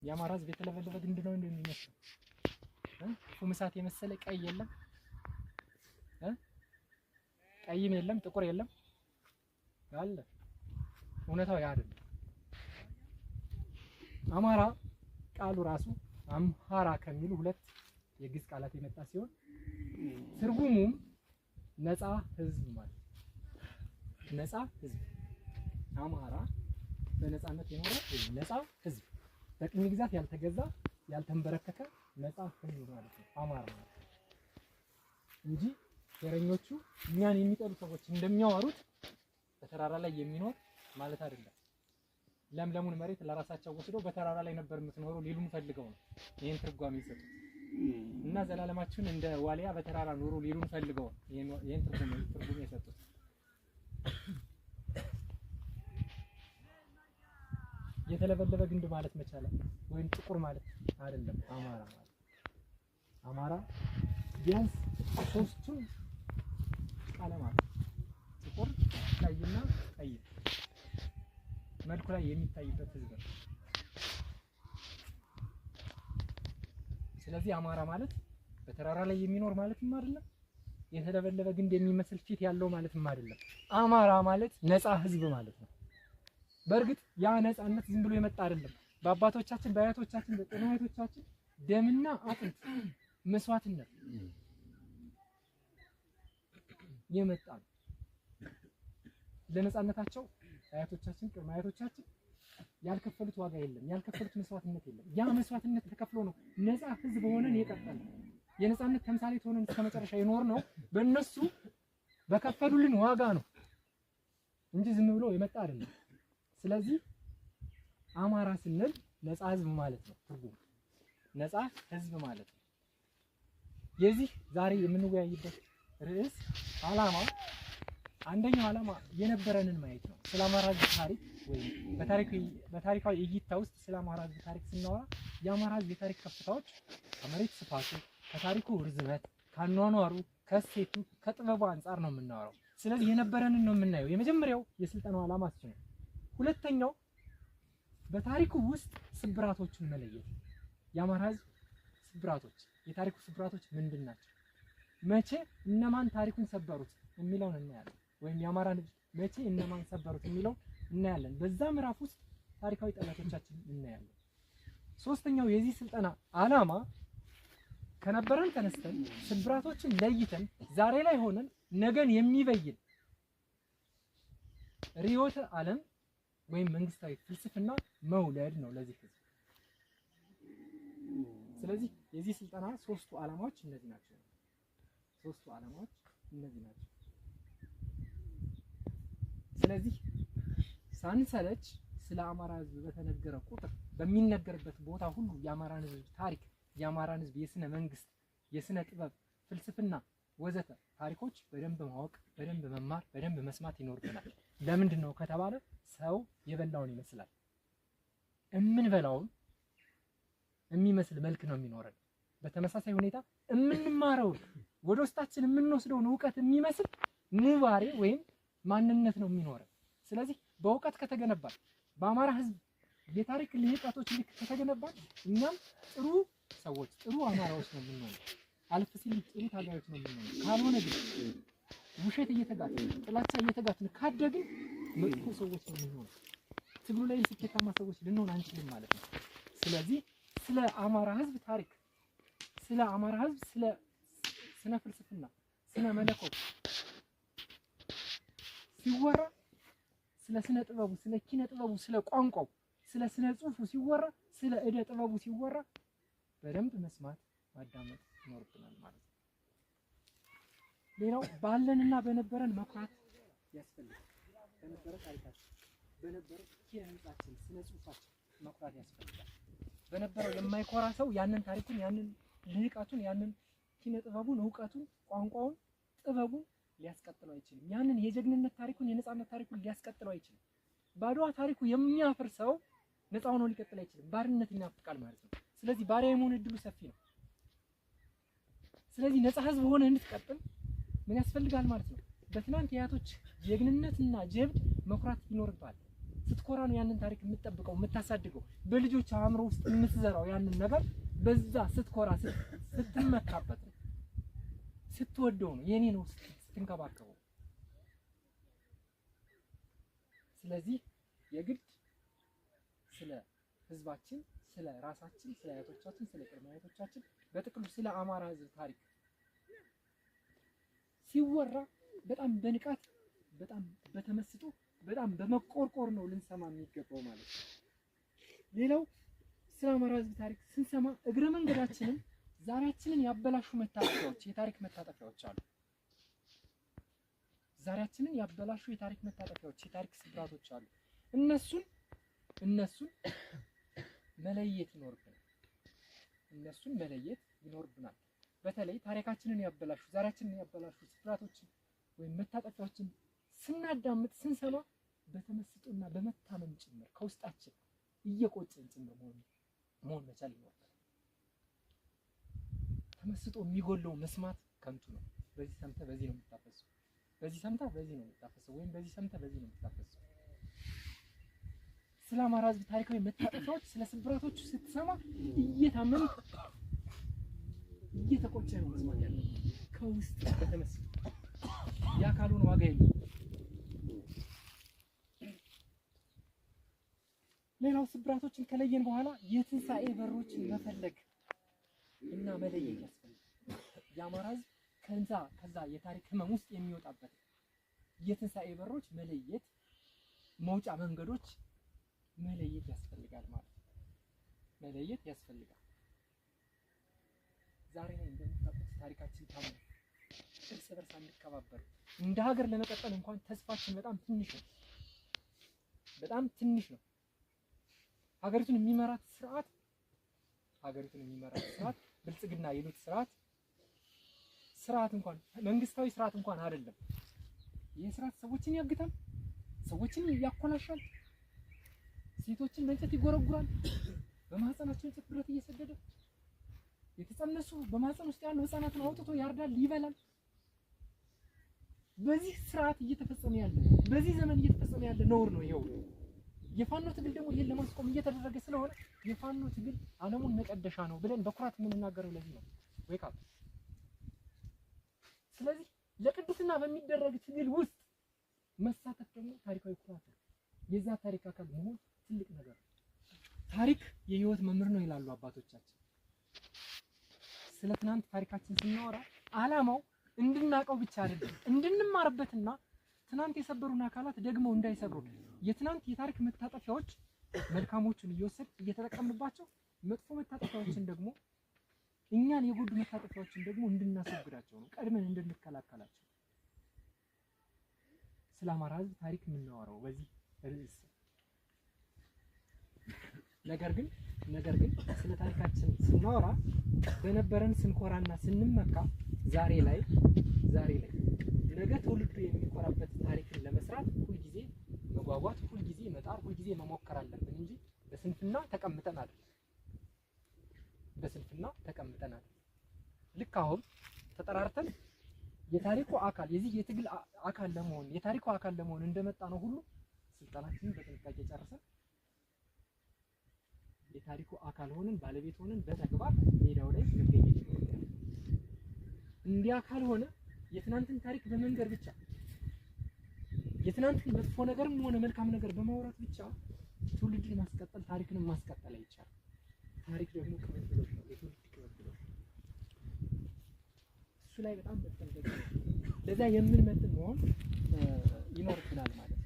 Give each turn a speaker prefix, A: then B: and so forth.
A: የአማራ ህዝብ የተለበለበ ግንድ ነው እንደሚመስለው ፉምሳት የመሰለ ቀይ የለም ቀይም የለም ጥቁር የለም አለ እውነታው ያ አይደለም። አማራ ቃሉ ራሱ አምሃራ ከሚሉ ሁለት የግዕዝ ቃላት የመጣ ሲሆን ትርጉሙም ነፃ ህዝብ ማለት ነፃ ህዝብ አማራ በነፃነት የኖረ ነፃ ህዝብ በቅኝ ግዛት ያልተገዛ ያልተንበረከከ ነፃ ህዝብ ማለት ነው አማራ ማለት እንጂ ዘረኞቹ እኛን የሚጠሉ ሰዎች እንደሚያወሩት በተራራ ላይ የሚኖር ማለት አይደለም። ለምለሙን መሬት ለራሳቸው ወስደው በተራራ ላይ ነበር የምትኖሩ ሊሉን ፈልገው ነው ይሄን ትርጓሜ ይሰጡት እና ዘላለማችሁን እንደ ዋሊያ በተራራ ኑሩ ሊሉን ፈልገው ይሄን ትርጉሜ ይሰጡት። የተለበለበ ግንድ ማለት መቻል ወይም ጥቁር ማለት አይደለም አማራ ማለት አማራ ቢያንስ ሶስቱን ቀለማት ጥቁር ቀይና ቀይ መልኩ ላይ የሚታይበት ህዝብ ነው። ስለዚህ አማራ ማለት በተራራ ላይ የሚኖር ማለትም አይደለም የተለበለበ ግንድ የሚመስል ፊት ያለው ማለትም አይደለም። አማራ ማለት ነፃ ህዝብ ማለት ነው። በእርግጥ ያ ነፃነት ዝም ብሎ የመጣ አይደለም። በአባቶቻችን በአያቶቻችን በጥንቶቻችን ደምና አጥንት መስዋዕትነት የመጣ ነው። ለነፃነታቸው አያቶቻችን ቅድመ አያቶቻችን ያልከፈሉት ዋጋ የለም፣ ያልከፈሉት መስዋዕትነት የለም። ያ መስዋዕትነት ተከፍሎ ነው ነፃ ህዝብ ሆነን የቀጠልን። የነፃነት ተምሳሌት ሆነን እስከመጨረሻ የኖር ነው በእነሱ በከፈሉልን ዋጋ ነው እንጂ ዝም ብሎ የመጣ አይደለም። ስለዚህ አማራ ስንል ነፃ ህዝብ ማለት ነው። ትርጉም ነፃ ህዝብ ማለት ነው። የዚህ ዛሬ የምንወያይበት ርዕስ ዓላማ አንደኛው ዓላማ የነበረንን ማየት ነው። ስለ አማራ ህዝብ ታሪክ ወይ በታሪካዊ እይታ ውስጥ ስለ አማራ ህዝብ ታሪክ ስናወራ የአማራ ህዝብ የታሪክ ከፍታዎች ከመሬት ስፋቱ፣ ከታሪኩ ርዝመት፣ ከአኗኗሩ፣ ከእሴቱ፣ ከጥበቡ አንጻር ነው የምናወራው። ስለዚህ የነበረንን ነው የምናየው። የመጀመሪያው የስልጠናው ዓላማ እሱ ነው። ሁለተኛው በታሪኩ ውስጥ ስብራቶችን መለየት። የአማራ ህዝብ ስብራቶች፣ የታሪኩ ስብራቶች ምንድን ናቸው? መቼ እነማን ታሪኩን ሰበሩት የሚለውን እናያለን። ወይም የአማራን ህዝብ መቼ እነማን ሰበሩት የሚለውን እናያለን። በዛ ምዕራፍ ውስጥ ታሪካዊ ጠላቶቻችን እናያለን። ሶስተኛው የዚህ ስልጠና ዓላማ ከነበረን ተነስተን ስብራቶችን ለይተን ዛሬ ላይ ሆነን ነገን የሚበይን ርዕዮተ ዓለም ወይም መንግስታዊ ፍልስፍና መውለድ ነው ለዚህ ህዝብ። ስለዚህ የዚህ ስልጠና ሶስቱ ዓላማዎች እነዚህ ናቸው። ሶስቱ ዓላማዎች እነዚህ ናቸው። ስለዚህ ሳንሰለች ስለ አማራ ህዝብ በተነገረ ቁጥር በሚነገርበት ቦታ ሁሉ የአማራን ህዝብ ታሪክ፣ የአማራን ህዝብ የስነ መንግስት፣ የስነ ጥበብ፣ ፍልስፍና ወዘተ ታሪኮች በደንብ ማወቅ፣ በደንብ መማር፣ በደንብ መስማት ይኖርብናል። ለምንድን ነው ከተባለ ሰው የበላውን ይመስላል። እምንበላውን የሚመስል መልክ ነው የሚኖረን። በተመሳሳይ ሁኔታ የምንማረውን ወደ ውስጣችን የምንወስደውን እውቀት የሚመስል ኑባሬ ወይም ማንነት ነው የሚኖረን። ስለዚህ በእውቀት ከተገነባን በአማራ ህዝብ የታሪክ ልህቀቶች ልክ ከተገነባን እኛም ጥሩ ሰዎች ጥሩ አማራዎች ነው የምንሆነው። አልፍ ሲል ጥሩ ታጋዮች ነው የምንሆነው። ካልሆነ ግን ውሸት እየተጋትን ጥላቻ እየተጋትን ካደግን መጥፎ ሰዎች ነው የምንሆነው። ትግሉ ላይ ስኬታማ ሰዎች ልንሆን አንችልም ማለት ነው። ስለዚህ ስለ አማራ ህዝብ ታሪክ፣ ስለ አማራ ህዝብ ስለ ስነ ፍልስፍና፣ ስነ መለኮት ሲወራ፣ ስለ ስነ ጥበቡ፣ ስለ ኪነ ጥበቡ፣ ስለ ቋንቋው፣ ስለ ስነ ጽሁፉ ሲወራ፣ ስለ እደ ጥበቡ ሲወራ በደንብ መስማት ማዳመጥ ይኖርብናል ማለት ነው። ሌላው ባለንና በነበረን መኩራት ያስፈልጋል። በነበረ ታሪካችን፣ በነበረ ኪነ ህንጻችን፣ ስነ ጽሁፋችን መኩራት ያስፈልጋል። በነበረው የማይኮራ ሰው ያንን ታሪኩን፣ ያንን ልህቀቱን፣ ያንን ኪነ ጥበቡን፣ እውቀቱን፣ ቋንቋውን፣ ጥበቡን ሊያስቀጥለው አይችልም። ያንን የጀግንነት ታሪኩን፣ የነጻነት ታሪኩን ሊያስቀጥለው አይችልም። ባድዋ ታሪኩ የሚያፍር ሰው ነፃ ሆኖ ሊቀጥል አይችልም። ባርነት ይናፍቃል ማለት ነው። ስለዚህ ባሪያ የመሆን እድሉ ሰፊ ነው። ስለዚህ ነፃ ህዝብ ሆነ እንድትቀጥል ምን ያስፈልጋል ማለት ነው? በትናንት የአያቶች ጀግንነትና ጀብድ መኩራት ይኖርባል። ስትኮራ ነው ያንን ታሪክ የምትጠብቀው የምታሳድገው በልጆች አእምሮ ውስጥ የምትዘራው ያንን ነገር በዛ ስትኮራ ስትመካበት ነው ስትወደው ነው የኔ ነው ስትንከባከበው። ስለዚህ የግድ ስለ ህዝባችን ስለ ራሳችን ስለ አያቶቻችን ስለ ቅድመ አያቶቻችን በጥቅሉ ስለ አማራ ህዝብ ታሪክ ሲወራ በጣም በንቃት በጣም በተመስጦ በጣም በመቆርቆር ነው ልንሰማ የሚገባው ማለት ነው። ሌላው ስለ አማራ ህዝብ ታሪክ ስንሰማ እግረ መንገዳችንን ዛሬያችንን ያበላሹ መታጠፊያዎች የታሪክ መታጠፊያዎች አሉ። ዛሬያችንን ያበላሹ የታሪክ መታጠፊያዎች የታሪክ ስብራቶች አሉ። እነሱን መለየት ይኖርብናል። በተለይ ታሪካችንን ያበላሹ ዛሬያችንን ያበላሹ ስብራቶችን ወይም መታጠፊያዎችን ስናዳምጥ ስንሰማ በተመስጦና በመታመን ጭምር ከውስጣችን እየቆጨን ጭምር መሆን መቻል ይኖርብናል። ተመስጦ የሚጎለው መስማት ከንቱ ነው። በዚህ ሰምተህ በዚህ ነው የምታፈሰው፣ በዚህ ሰምተህ በዚህ ነው የምታፈሰው፣ ወይም በዚህ ሰምተህ በዚህ ነው የምታፈሰው። ስለ አማራ ህዝብ ታሪካዊ መታጠፊያዎች ስለ ስብራቶቹ ስትሰማ እየታመን እየተቆጨ ነው መስማት ያለው ከውስጥ በተመስጦ ያ ካልሆነ ዋጋ የለም። ሌላው ስብራቶችን ከለየን በኋላ የትንሳኤ በሮችን መፈለግ እና መለየት ያስፈልጋል። የአማራ ህዝብ ከዛ የታሪክ ህመም ውስጥ የሚወጣበት የትንሳኤ በሮች መለየት መውጫ መንገዶች መለየት ያስፈልጋል ማለት ነው። መለየት ያስፈልጋል። ዛሬ ላይ እንደምታውቁት ታሪካችን ታምኖ እርስ በርስ አንከባበር እንደ ሀገር ለመቀጠል እንኳን ተስፋችን በጣም ትንሽ ነው። ሀገሪቱን የሚመራት ስርዓት ብልጽግና ይሉት ስርዓት እንኳን መንግስታዊ ስርዓት እንኳን አይደለም። ይህ ስርዓት ሰዎችን ያግታል፣ ሰዎችን ያኮላሻል፣ ሴቶችን በእንጨት ይጎረጉራል፣ በማህፀናቸው እንጨት ብረት እየሰደደ የተጸነሱ በማህፀን ውስጥ ያሉ ህፃናትን አውጥቶ ያርዳል፣ ይበላል። በዚህ ስርዓት እየተፈጸመ ያለ በዚህ ዘመን እየተፈጸመ ያለ ነውር ነው ይሄው። የፋኖ ትግል ደግሞ ይሄን ለማስቆም እየተደረገ ስለሆነ የፋኖ ትግል ዓለሙን መቀደሻ ነው ብለን በኩራት የምንናገረው ለዚህ ነው። ወይካፕ። ስለዚህ ለቅድስና በሚደረግ ትግል ውስጥ መሳተፍ ደግሞ ታሪካዊ ኩራት ነው። የዛ ታሪክ አካል መሆን ትልቅ ነገር ነው። ታሪክ የህይወት መምህር ነው ይላሉ አባቶቻችን። ስለ ትናንት ታሪካችን ስናወራ ዓላማው እንድናቀው ብቻ አይደለም፣ እንድንማርበትና ትናንት የሰበሩን አካላት ደግሞ እንዳይሰብሩ የትናንት የታሪክ መታጠፊያዎች መልካሞቹን እየወሰድ እየተጠቀምንባቸው መጥፎ መታጠፊያዎችን ደግሞ እኛን የጎዱ መታጠፊያዎችን ደግሞ እንድናስወግዳቸው ነው፣ ቀድመን እንድንከላከላቸው። ስለ አማራ ህዝብ ታሪክ የምናወራው በዚህ ርዕስ። ነገር ግን ስለ ታሪካችን ስናወራ በነበረን ስንኮራና ስንመካ ዛሬ ላይ ነገ ትውልዱ የሚኮራበት ታሪክን ለመስራት ሁልጊዜ መጓጓት፣ ሁልጊዜ መጣር፣ ሁልጊዜ መሞከር አለብን እንጂ በስንፍና ተቀምጠን አይደለም። ልክ አሁን ተጠራርተን የታሪኩ አካል የዚህ የትግል አካል ለመሆን የታሪኩ አካል ለመሆን እንደመጣ ነው ሁሉ ስልጣናችንን በጥንቃቄ ጨርሰን የታሪኩ አካል ሆነን ባለቤት ሆነን በተግባር ሜዳው ላይ መገኘት ይኖርብናል። እንዲያ ካልሆነ የትናንትን ታሪክ በመንገር ብቻ የትናንትን መጥፎ ነገርም ሆነ መልካም ነገር በማውራት ብቻ ትውልድን ማስቀጠል ታሪክንም ማስቀጠል አይቻልም። ታሪክ ደግሞ ቅብብሎሽ ነው፣ የትውልድ ቅብብሎሽ። እሱ ላይ በጣም መጠንቀቅ ለዛ የምንመጥን መሆን ይኖርብናል ማለት ነው።